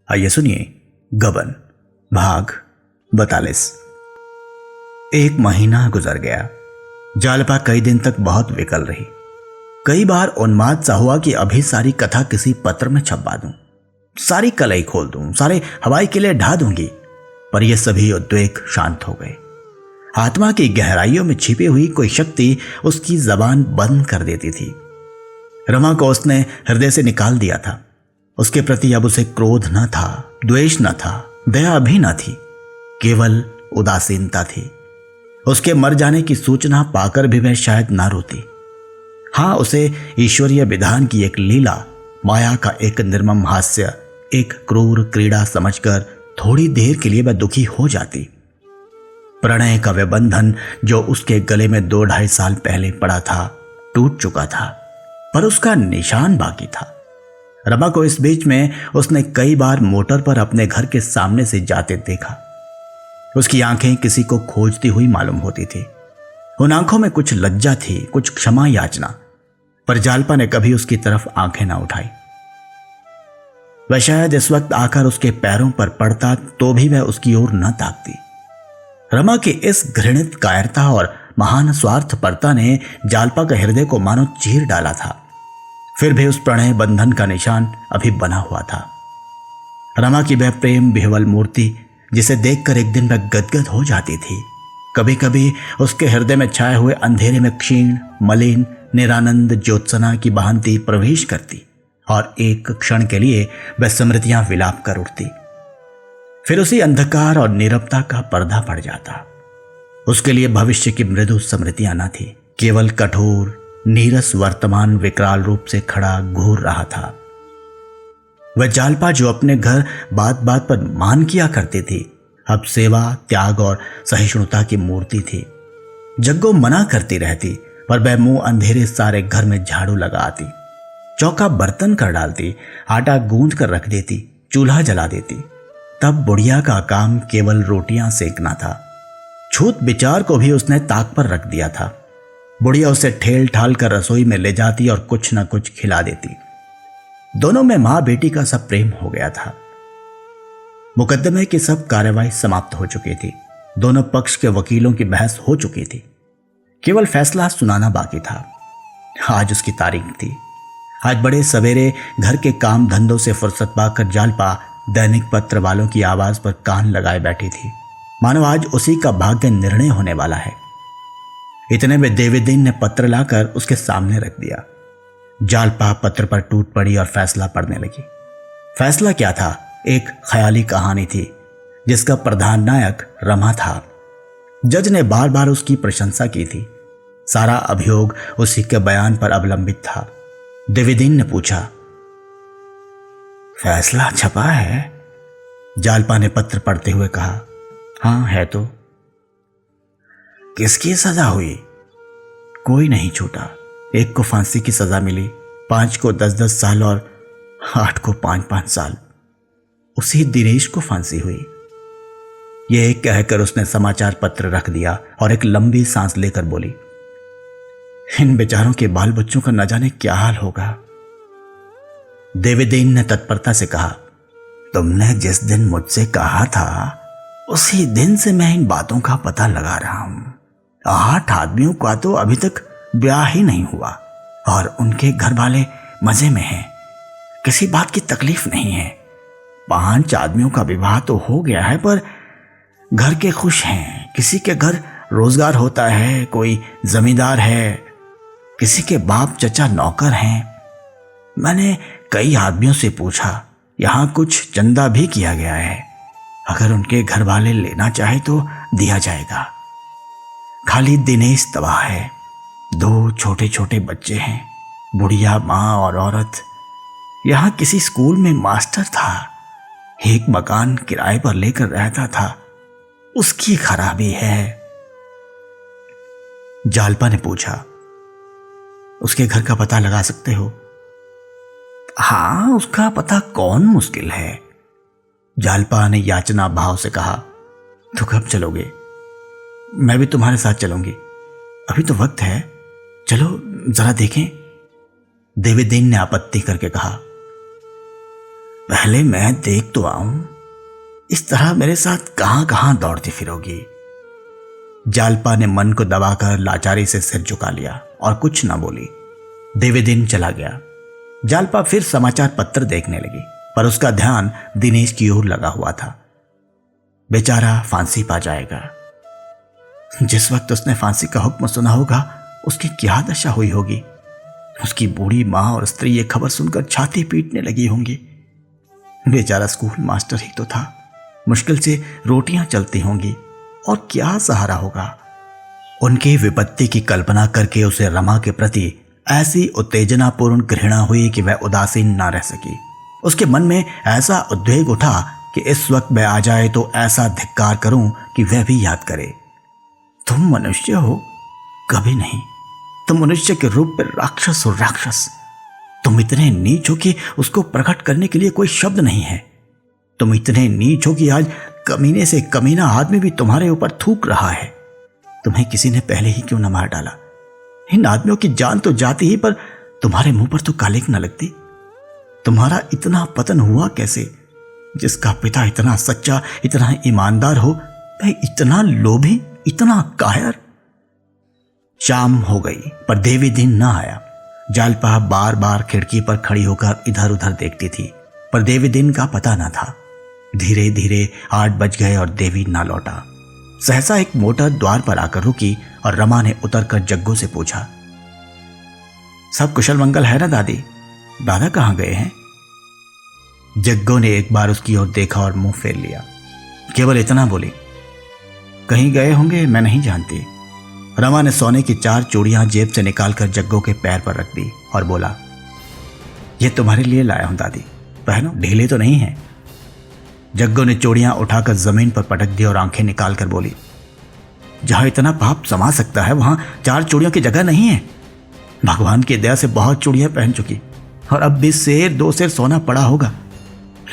आइए सुनिए गबन भाग 42। एक महीना गुजर गया। जालपा कई दिन तक बहुत विकल रही। कई बार उन्माद सा हुआ कि अभी सारी कथा किसी पत्र में छपवा दूं, सारी कलई खोल दूं, सारे हवाई किले ढा दूंगी, पर ये सभी उद्वेग शांत हो गए। आत्मा की गहराइयों में छिपी हुई कोई शक्ति उसकी जबान बंद कर देती थी। रमा को उसने हृदय से निकाल दिया था। उसके प्रति अब उसे क्रोध न था, द्वेष न था, दया भी न थी, केवल उदासीनता थी। उसके मर जाने की सूचना पाकर भी वह शायद ना रोती। हां, उसे ईश्वरीय विधान की एक लीला, माया का एक निर्मम हास्य, एक क्रूर क्रीड़ा समझकर थोड़ी देर के लिए वह दुखी हो जाती। प्रणय का वह बंधन जो उसके गले में 2-2.5 साल पहले पड़ा था टूट चुका था, पर उसका निशान बाकी था। रमा को इस बीच में उसने कई बार मोटर पर अपने घर के सामने से जाते देखा। उसकी आंखें किसी को खोजती हुई मालूम होती थी। उन आंखों में कुछ लज्जा थी, कुछ क्षमा याचना, पर जालपा ने कभी उसकी तरफ आंखें ना उठाई। वह शायद इस वक्त आकर उसके पैरों पर पड़ता तो भी वह उसकी ओर न ताकती। रमा की इस घृणित कायरता और महान स्वार्थपरता ने जालपा के हृदय को मानो चीर डाला था। फिर भी उस प्रणय बंधन का निशान अभी बना हुआ था। रमा की वह प्रेम विह्वल मूर्ति जिसे देखकर एक दिन वह गदगद हो जाती थी, कभी कभी उसके हृदय में छाए हुए अंधेरे में क्षीण मलिन निरानंद ज्योत्सना की बहंती प्रवेश करती और एक क्षण के लिए वह स्मृतियां विलाप कर उठती। फिर उसी अंधकार और नीरवता का पर्दा पड़ जाता। उसके लिए भविष्य की मृदु स्मृतियां न थी, केवल कठोर नीरस वर्तमान विकराल रूप से खड़ा घूर रहा था। वह जालपा जो अपने घर बात बात पर मान किया करती थी, अब सेवा त्याग और सहिष्णुता की मूर्ति थी। जग्गो मना करती रहती, पर वह मुंह अंधेरे सारे घर में झाड़ू लगा आती, चौका बर्तन कर डालती, आटा गूंद कर रख देती, चूल्हा जला देती। तब बुढ़िया का काम केवल रोटियां सेकना था। छूत विचार को भी उसने ताक पर रख दिया था। बुढ़िया उसे ठेल ठाल कर रसोई में ले जाती और कुछ न कुछ खिला देती। दोनों में मां बेटी का सब प्रेम हो गया था। मुकदमे की सब कार्यवाही समाप्त हो चुकी थी। दोनों पक्ष के वकीलों की बहस हो चुकी थी, केवल फैसला सुनाना बाकी था। आज उसकी तारीख थी। आज बड़े सवेरे घर के काम धंधों से फुर्सत पाकर जालपा दैनिक पत्र वालों की आवाज पर कान लगाए बैठी थी, मानो आज उसी का भाग्य निर्णय होने वाला है। इतने में देवीदीन ने पत्र लाकर उसके सामने रख दिया। जालपा पत्र पर टूट पड़ी और फैसला पढ़ने लगी। फैसला क्या था? एक ख्याली कहानी थी जिसका प्रधान नायक रमा था। जज ने बार बार उसकी प्रशंसा की थी। सारा अभियोग उसी के बयान पर अवलंबित था। देवीदीन ने पूछा, फैसला छपा है? जालपा ने पत्र पढ़ते हुए कहा, हां है तो। किसकी सजा हुई? कोई नहीं छूटा। एक को फांसी की सजा मिली, 5 को 10-10 साल और 8 को 5-5 साल। उसी दिनेश को फांसी हुई। यह कहकर उसने समाचार पत्र रख दिया और एक लंबी सांस लेकर बोली, इन बेचारों के बाल बच्चों का न जाने क्या हाल होगा। देवीदीन ने तत्परता से कहा, तुमने जिस दिन मुझसे कहा था उसी दिन से मैं इन बातों का पता लगा रहा हूं। 8 आदमियों का तो अभी तक ब्याह ही नहीं हुआ और उनके घर वाले मजे में हैं, किसी बात की तकलीफ नहीं है। 5 आदमियों का विवाह तो हो गया है, पर घर के खुश हैं। किसी के घर रोजगार होता है, कोई जमींदार है, किसी के बाप चचा नौकर हैं। मैंने कई आदमियों से पूछा, यहां कुछ चंदा भी किया गया है। अगर उनके घर वाले लेना चाहे तो दिया जाएगा। खाली दिनेश तबाह है। 2 छोटे छोटे बच्चे हैं, बुढ़िया माँ और औरत। यहां किसी स्कूल में मास्टर था, एक मकान किराए पर लेकर रहता था, उसकी खराबी है। जालपा ने पूछा, उसके घर का पता लगा सकते हो? हां, उसका पता कौन मुश्किल है। जालपा ने याचना भाव से कहा, तो कब चलोगे? मैं भी तुम्हारे साथ चलूंगी, अभी तो वक्त है, चलो जरा देखें। देवीदीन ने आपत्ति करके कहा, पहले मैं देख तो आऊं, इस तरह मेरे साथ कहां कहां दौड़ती फिरोगी। जालपा ने मन को दबाकर लाचारी से सिर झुका लिया और कुछ न बोली। देवी दिन चला गया। जालपा फिर समाचार पत्र देखने लगी, पर उसका ध्यान दिनेश की ओर लगा हुआ था। बेचारा फांसी पा जाएगा। जिस वक्त उसने फांसी का हुक्म सुना होगा, उसकी क्या दशा हुई होगी। उसकी बूढ़ी मां और स्त्री ये खबर सुनकर छाती पीटने लगी होंगी। बेचारा स्कूल मास्टर ही तो था, मुश्किल से रोटियां चलती होंगी और क्या सहारा होगा। उनकी विपत्ति की कल्पना करके उसे रमा के प्रति ऐसी उत्तेजनापूर्ण घृणा हुई कि वह उदासीन ना रह सकी। उसके मन में ऐसा उद्वेग उठा कि इस वक्त वह आ जाए तो ऐसा धिक्कार करूं कि वह भी याद करे। तुम मनुष्य हो? कभी नहीं। तुम मनुष्य के रूप में राक्षस हो, राक्षस। तुम इतने नीच हो कि उसको प्रकट करने के लिए कोई शब्द नहीं है। तुम इतने नीच हो कि आज कमीने से कमीना आदमी भी तुम्हारे ऊपर थूक रहा है। तुम्हें किसी ने पहले ही क्यों न मार डाला? इन आदमियों की जान तो जाती ही, पर तुम्हारे मुंह पर तो कालिक न लगती। तुम्हारा इतना पतन हुआ कैसे? जिसका पिता इतना सच्चा, इतना ईमानदार हो, वह इतना लोभी, इतना कायर। शाम हो गई, पर देवी दिन न आया। जालपा बार बार खिड़की पर खड़ी होकर इधर उधर देखती थी, पर देवी दिन का पता न था। धीरे धीरे 8 बज गए और देवी ना लौटा। सहसा एक मोटर द्वार पर आकर रुकी और रमा ने उतरकर जग्गू से पूछा, सब कुशल मंगल है ना दादी? दादा कहाँ गए हैं? जग्गू ने एक बार उसकी ओर देखा और मुंह फेर लिया। केवल इतना बोली, कहीं गए होंगे, मैं नहीं जानती। रमा ने सोने की 4 चूड़ियां जेब से निकालकर जग्गू के पैर पर रख दी और बोला, ये तुम्हारे लिए लाया हूं दादी, पहनो, ढीले तो नहीं है। जग्गू ने चूड़ियां उठाकर जमीन पर पटक दी और आंखें निकालकर बोली, जहां इतना पाप समा सकता है वहां 4 चूड़ियों की जगह नहीं है। भगवान की दया से बहुत चूड़ियां पहन चुकी और अब भी 2 सेर सोना पड़ा होगा,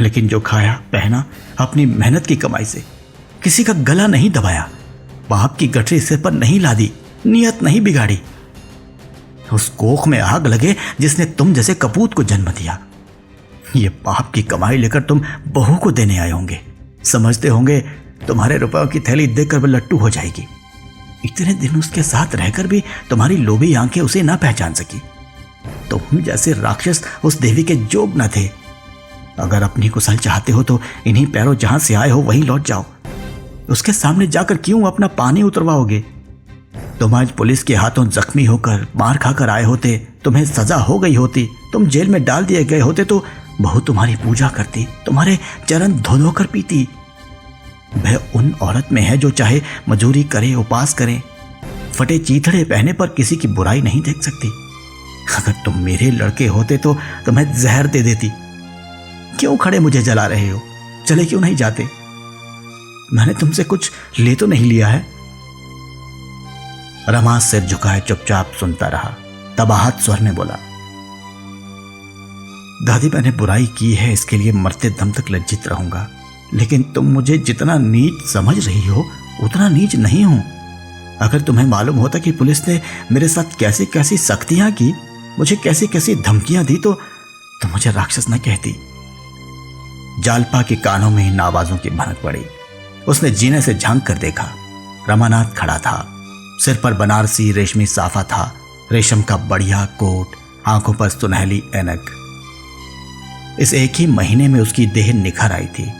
लेकिन जो खाया पहना अपनी मेहनत की कमाई से, किसी का गला नहीं दबाया, पाप की गठरी सिर पर नहीं लादी, नियत नहीं बिगाड़ी। उस कोख में आग लगे जिसने तुम जैसे कपूत को जन्म दिया। ये पाप की कमाई लेकर तुम बहू को देने आए होंगे, समझते होंगे तुम्हारे रुपयों की थैली देखकर वह लट्टू हो जाएगी। इतने दिन उसके साथ रहकर भी तुम्हारी लोभी आंखें उसे ना पहचान सकी। तुम जैसे राक्षस उस देवी के जोग न थे। अगर अपनी कुशल चाहते हो तो इन्हीं पैरों जहां से आए हो वहीं लौट जाओ। उसके सामने जाकर क्यों अपना पानी उतरवाओगे? तुम आज पुलिस के हाथों जख्मी होकर मार खाकर आए होते, तुम्हें सजा हो गई होती, तुम जेल में डाल दिए गए होते तो बहू तुम्हारी पूजा करती, तुम्हारे चरण धो धो कर पीती। वह उन औरत में है जो चाहे मजूरी करे, उपास करे, फटे चीथड़े पहने पर किसी की बुराई नहीं देख सकती। अगर तुम मेरे लड़के होते तो तुम्हें जहर दे देती। क्यों खड़े मुझे जला रहे हो? चले क्यों नहीं जाते? मैंने तुमसे कुछ ले तो नहीं लिया है। रमा सिर झुकाए चुपचाप सुनता रहा। तब आहत स्वर में बोला, दादी मैंने बुराई की है, इसके लिए मरते दम तक लज्जित रहूंगा, लेकिन तुम मुझे जितना नीच समझ रही हो उतना नीच नहीं हूं। अगर तुम्हें मालूम होता कि पुलिस ने मेरे साथ कैसी कैसी सख्तियां की, मुझे कैसी कैसी धमकियां दी, तो मुझे राक्षस न कहती। जालपा के कानों में इन आवाजों की भनक पड़ी। उसने जीने से झांक कर देखा। रमानाथ खड़ा था। सिर पर बनारसी रेशमी साफा था, रेशम का बढ़िया कोट, आंखों पर सुनहली ऐनक। इस एक ही महीने में उसकी देह निखर आई थी,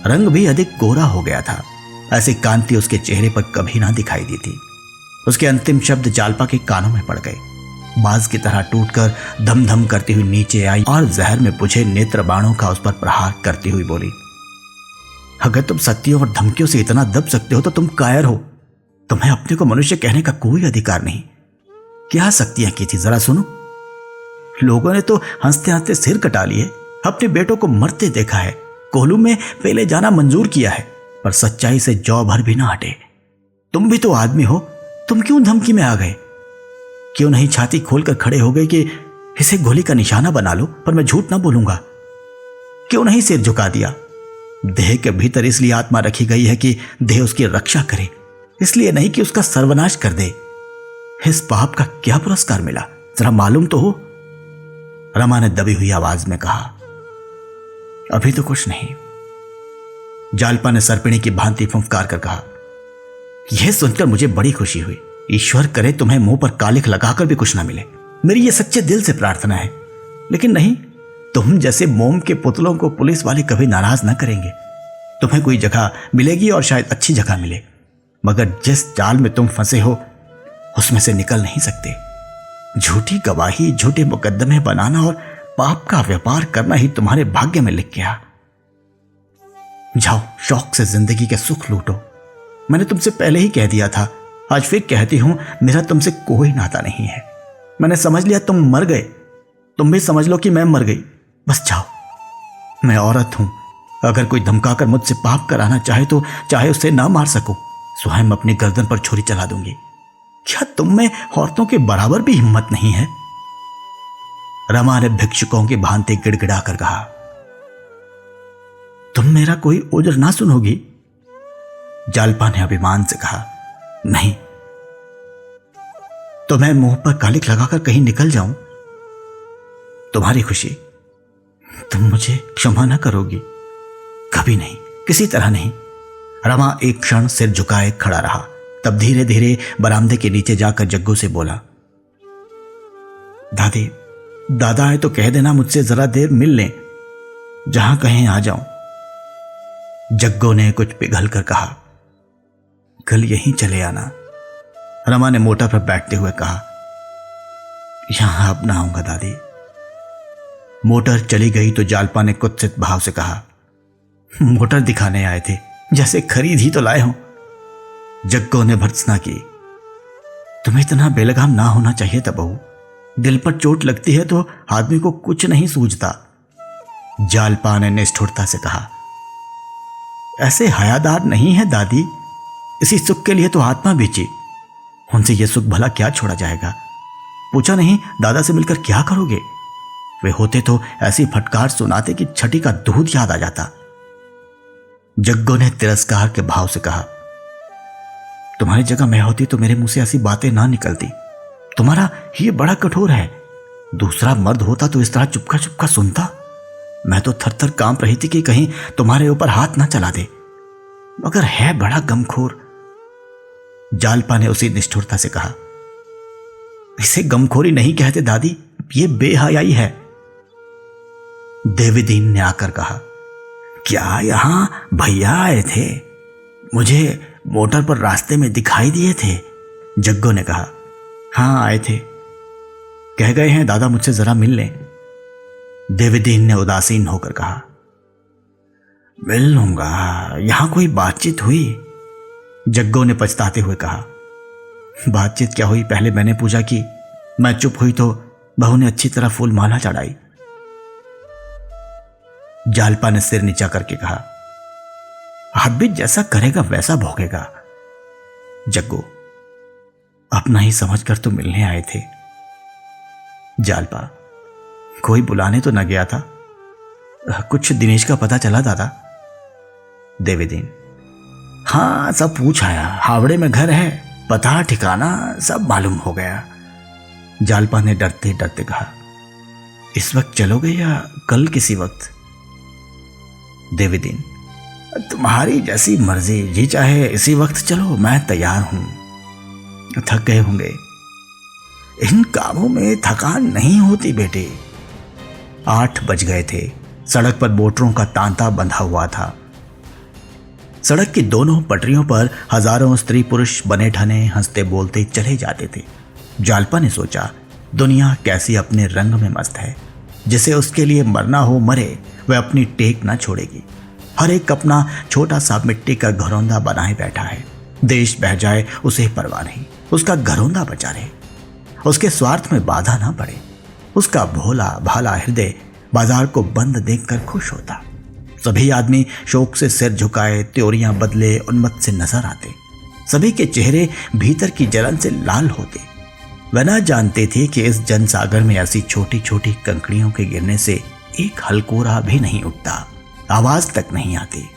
रंग भी अधिक गोरा हो गया था। ऐसी कांति उसके चेहरे पर कभी ना दिखाई दी थी। उसके अंतिम शब्द जालपा के कानों में पड़ गए। बाज की तरह टूटकर धम धम करती हुई नीचे आई और जहर में बुझे नेत्र बाणों का उस पर प्रहार करती हुई बोली, अगर तुम सत्यों और धमकियों से इतना दब सकते हो तो तुम कायर हो। तुम्हें अपने को मनुष्य कहने का कोई अधिकार नहीं। क्या शक्तियां की थी जरा सुनो। लोगों ने तो हंसते हंसते सिर कटा लिए, अपने बेटों को मरते देखा है, कोहलू में पेले जाना मंजूर किया है, पर सच्चाई से जौ भर भी ना हटे। तुम भी तो आदमी हो, तुम क्यों धमकी में आ गए? क्यों नहीं छाती खोलकर खड़े हो गए कि इसे गोली का निशाना बना लो, पर मैं झूठ ना बोलूंगा? क्यों नहीं सिर झुका दिया? देह के भीतर इसलिए आत्मा रखी गई है कि देह उसकी रक्षा करे, इसलिए नहीं कि उसका सर्वनाश कर दे। इस पाप का क्या पुरस्कार मिला, जरा मालूम तो हो। रमा ने दबी हुई आवाज में कहा, अभी तो कुछ नहीं। जालपा ने सरपिणी की भांति फुंफकार कर कहा। यह सुनकर मुझे बड़ी खुशी हुई। ईश्वर करे तुम्हें मुंह पर कालिख लगाकर भी कुछ ना मिले, मेरी ये सच्चे दिल से प्रार्थना है। लेकिन नहीं, तुम जैसे मोम के पुतलों को पुलिस वाले कभी नाराज न करेंगे। तुम्हें कोई जगह मिलेगी और शायद अच्छी जगह मिले, मगर जिस जाल में तुम फंसे हो उसमें से निकल नहीं सकते। झूठी गवाही, झूठे मुकदमे बनाना और पाप का व्यापार करना ही तुम्हारे भाग्य में लिख गया। जाओ, शौक से जिंदगी के सुख लूटो। मैंने तुमसे पहले ही कह दिया था, आज फिर कहती हूं, मेरा तुमसे कोई नाता नहीं है। मैंने समझ लिया तुम मर गए, तुम भी समझ लो कि मैं मर गई। बस जाओ। मैं औरत हूं, अगर कोई धमकाकर मुझसे पाप कराना चाहे तो चाहे उसे ना मार सकूं, स्वयं अपनी गर्दन पर छुरी चला दूंगी। क्या तुम में औरतों के बराबर भी हिम्मत नहीं है? रमा ने भिक्षुकों की भांति गिड़गिड़ा कर कहा। तुम मेरा कोई उज्र ना सुनोगी? जालपा ने अभिमान से कहा। नहीं। तो मैं मुंह पर कालिख लगाकर कहीं निकल जाऊं? तुम्हारी खुशी। तुम मुझे क्षमा ना करोगी? कभी नहीं, किसी तरह नहीं। रमा एक क्षण सिर झुकाए खड़ा रहा, तब धीरे धीरे बरामदे के नीचे जाकर जग्गू से बोला। दादा है तो कह देना मुझसे जरा देर मिल लें, जहां कहें आ जाऊं। जग्गू ने कुछ पिघल कर कहा। कल यहीं चले आना। रमा ने मोटर पर बैठते हुए कहा। यहां अब ना आऊंगा दादी। मोटर चली गई तो जालपा ने कुत्सित भाव से कहा। मोटर दिखाने आए थे, जैसे खरीद ही तो लाए हो। जग्गू ने भर्त्सना की। तुम्हें इतना बेलगाम ना होना चाहिए था बहू। दिल पर चोट लगती है तो आदमी को कुछ नहीं सूझता। जालपा ने निष्ठुरता से कहा। ऐसे हयादार नहीं है दादी, इसी सुख के लिए तो आत्मा बेची। उनसे यह सुख भला क्या छोड़ा जाएगा? पूछा नहीं दादा से मिलकर क्या करोगे? वे होते तो ऐसी फटकार सुनाते कि छठी का दूध याद आ जाता। जग्गू ने तिरस्कार के भाव से कहा। तुम्हारी जगह मैं होती तो मेरे मुंह से ऐसी बातें ना निकलती। तुम्हारा ये बड़ा कठोर है। दूसरा मर्द होता तो इस तरह चुपका चुपका सुनता। मैं तो थर थर कांप रही थी कि कहीं तुम्हारे ऊपर हाथ ना चला दे, मगर है बड़ा गमखोर। जालपा ने उसी निष्ठुरता से कहा। इसे गमखोरी नहीं कहते दादी, ये बेहयाई है। देवीदीन ने आकर कहा। क्या यहां भैया आए थे? मुझे मोटर पर रास्ते में दिखाई दिए थे। जग्गू ने कहा। हां आए थे, कह गए हैं दादा मुझसे जरा मिल लें। देवीदीन ने उदासीन होकर कहा। मिल लूंगा, यहां कोई बातचीत हुई? जग्गू ने पछताते हुए कहा। बातचीत क्या हुई, पहले मैंने पूजा की, मैं चुप हुई तो बहू ने अच्छी तरह फूल माला चढ़ाई। जालपा ने सिर नीचा करके कहा। आदमी जैसा करेगा वैसा भोगेगा। जग्गू अपना ही समझकर तो मिलने आए थे। जालपा कोई बुलाने तो न गया था। कुछ दिनेश का पता चला दादा? देवीदीन हां सब पूछ आया, हावड़े में घर है, पता ठिकाना सब मालूम हो गया। जालपा ने डरते डरते कहा। इस वक्त चलोगे या कल किसी वक्त? देवीदीन तुम्हारी जैसी मर्जी, जी चाहे इसी वक्त चलो, मैं तैयार हूं। थक गए होंगे। इन कामों में थकान नहीं होती बेटे। 8 बज गए थे। सड़क पर मोटरों का तांता बंधा हुआ था। सड़क की दोनों पटरियों पर हजारों स्त्री पुरुष बने ठने हंसते बोलते चले जाते थे। जालपा ने सोचा, दुनिया कैसी अपने रंग में मस्त है। जिसे उसके लिए मरना हो मरे, वह अपनी टेक ना छोड़ेगी। हर एक अपना छोटा सा मिट्टी का घरौंदा बनाए बैठा है। देश बह जाए उसे परवाह नहीं, उसका घरौंदा बचा रहे, उसके स्वार्थ में बाधा ना पड़े। उसका भोला भाला हृदय बाजार को बंद देखकर खुश होता। सभी आदमी शोक से सिर झुकाए त्योरियां बदले उन्मत्त से नजर आते। सभी के चेहरे भीतर की जलन से लाल होते। वह न जानते थे कि इस जनसागर में ऐसी छोटी छोटी कंकड़ियों के गिरने से एक हलकोरा भी नहीं उठता, आवाज तक नहीं आती।